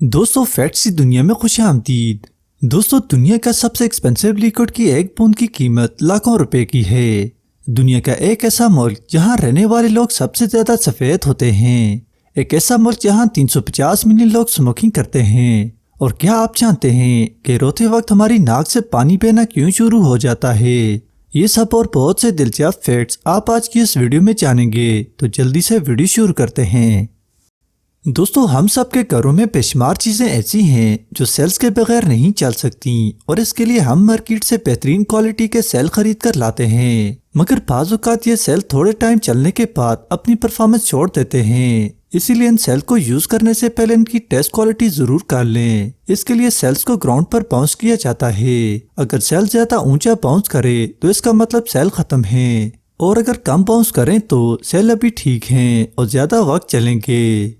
दोस्तों फैक्ट्स की दुनिया में खुश आमदीद। दोस्तों दुनिया का सबसे एक्सपेंसिव लिक्विड की एक बूंद की कीमत लाखों रुपए की है। दुनिया का एक ऐसा मुल्क जहां रहने वाले लोग सबसे ज्यादा सफेद होते हैं। एक ऐसा मुल्क जहां 350 मिलियन लोग स्मोकिंग करते हैं। और क्या आप जानते हैं कि रोते वक्त हमारी नाक से पानी बहना क्यों शुरू हो जाता है? ये सब और बहुत से दिलचस्प फैक्ट्स आप आज की इस वीडियो में जानेंगे, तो जल्दी से वीडियो शुरू करते हैं। दोस्तों हम सब के घरों में बेशुमार चीजें ऐसी हैं जो सेल्स के बगैर नहीं चल सकती, और इसके लिए हम मार्केट से बेहतरीन क्वालिटी के सेल खरीद कर लाते हैं। मगर बाज़ औक़ात ये सेल थोड़े टाइम चलने के बाद अपनी परफॉर्मेंस छोड़ देते हैं। इसीलिए इन सेल को यूज करने से पहले इनकी टेस्ट क्वालिटी जरूर कर लें। इसके लिए सेल्स को ग्राउंड पर बाउंस किया जाता है। अगर सेल ज्यादा ऊंचा बाउंस करे तो इसका मतलब सेल खत्म है, और अगर कम बाउंस करें तो सेल अभी ठीक हैं और ज्यादा वक्त चलेंगे।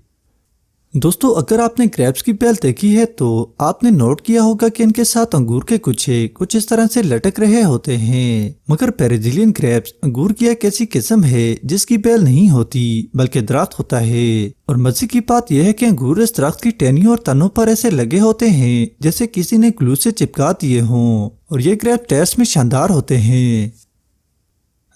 दोस्तों अगर आपने ग्रेप्स की बेल देखी है तो आपने नोट किया होगा कि इनके साथ अंगूर के गुच्छे कुछ इस तरह से लटक रहे होते हैं। मगर ब्राजीलियन ग्रेप्स अंगूर की एक ऐसी किस्म है जिसकी बेल नहीं होती बल्कि दरख्त होता है। और मजे की बात यह है कि अंगूर इस दरख्त की टहनियों और तनों पर ऐसे लगे होते हैं जैसे किसी ने ग्लू से चिपका दिए हों, और ये ग्रेप टेस्ट में शानदार होते हैं।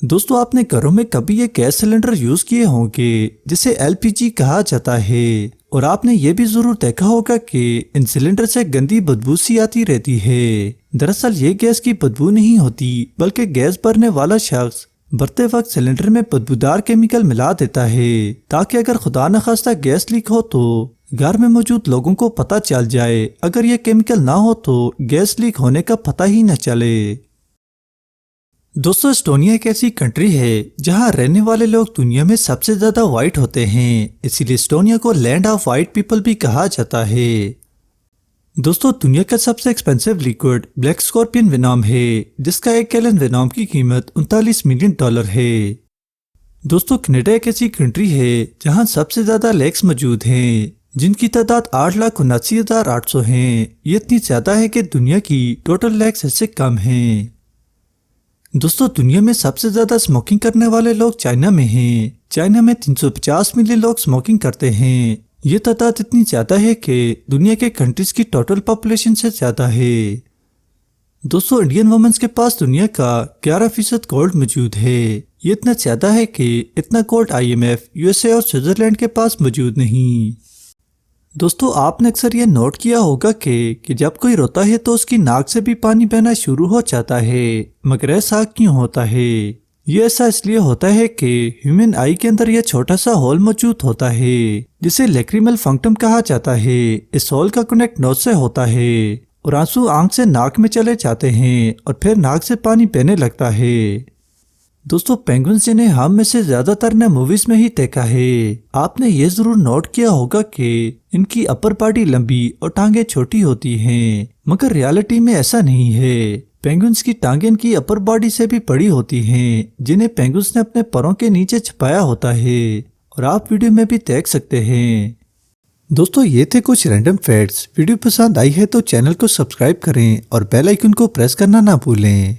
दोस्तों आपने घरों में कभी ये गैस सिलेंडर यूज किए होंगे जिसे एलपीजी कहा जाता है, और आपने ये भी जरूर देखा होगा कि इन सिलेंडर से गंदी बदबू सी आती रहती है। दरअसल ये गैस की बदबू नहीं होती बल्कि गैस भरने वाला शख्स भरते वक्त सिलेंडर में बदबूदार केमिकल मिला देता है, ताकि अगर खुदा न खास्ता गैस लीक हो तो घर में मौजूद लोगों को पता चल जाए। अगर ये केमिकल ना हो तो गैस लीक होने का पता ही न चले। दोस्तों एस्टोनिया एक ऐसी कंट्री है जहां रहने वाले लोग दुनिया में सबसे ज्यादा वाइट होते हैं, इसीलिए एस्टोनिया को लैंड ऑफ वाइट पीपल भी कहा जाता है। दोस्तों दुनिया का सबसे expensive liquid black scorpion venom है, जिसका 1 गैलन वेनॉम की कीमत $39 मिलियन है। दोस्तों कनाडा एक ऐसी कंट्री है जहां सबसे ज्यादा लेक्स मौजूद हैं, जिनकी तादाद 8,79,800 है। ये इतनी ज्यादा है कि दुनिया की टोटल लेक्स इससे कम है। दोस्तों दुनिया में सबसे ज्यादा स्मोकिंग करने वाले लोग चाइना में हैं। चाइना में 350 मिलियन लोग स्मोकिंग करते हैं। ये तादाद इतनी ज्यादा है कि दुनिया के कंट्रीज की टोटल पॉपुलेशन से ज्यादा है। दोस्तों इंडियन वुमेन्स के पास दुनिया का 11% गोल्ड मौजूद है। ये इतना ज्यादा है कि इतना गोल्ड IMF, USA और स्विट्जरलैंड के पास मौजूद नहीं। दोस्तों आपने अक्सर ये नोट किया होगा कि जब कोई रोता है तो उसकी नाक से भी पानी बहना शुरू हो जाता है। मगर ऐसा क्यों होता है? ये ऐसा इसलिए होता है कि ह्यूमन आई के अंदर यह छोटा सा होल मौजूद होता है जिसे लैक्रिमल फंक्टम कहा जाता है। इस होल का कनेक्ट नोज से होता है और आंसू आंख से नाक में चले जाते हैं और फिर नाक से पानी बहने लगता है। दोस्तों पेंगुइन्स जिन्हें हम में से ज्यादातर ने मूवीज में ही देखा है, आपने ये जरूर नोट किया होगा कि इनकी अपर बॉडी लंबी और टांगे छोटी होती हैं। मगर रियलिटी में ऐसा नहीं है। पेंगुइन्स की टांगे इनकी अपर बॉडी से भी बड़ी होती हैं, जिन्हें पेंगुइन्स ने अपने पैरों के नीचे छुपाया होता है, और आप वीडियो में भी देख सकते हैं। दोस्तों ये थे कुछ रैंडम फैक्ट्स। वीडियो पसंद आई है तो चैनल को सब्सक्राइब करें और बेल आइकन को प्रेस करना ना भूलें।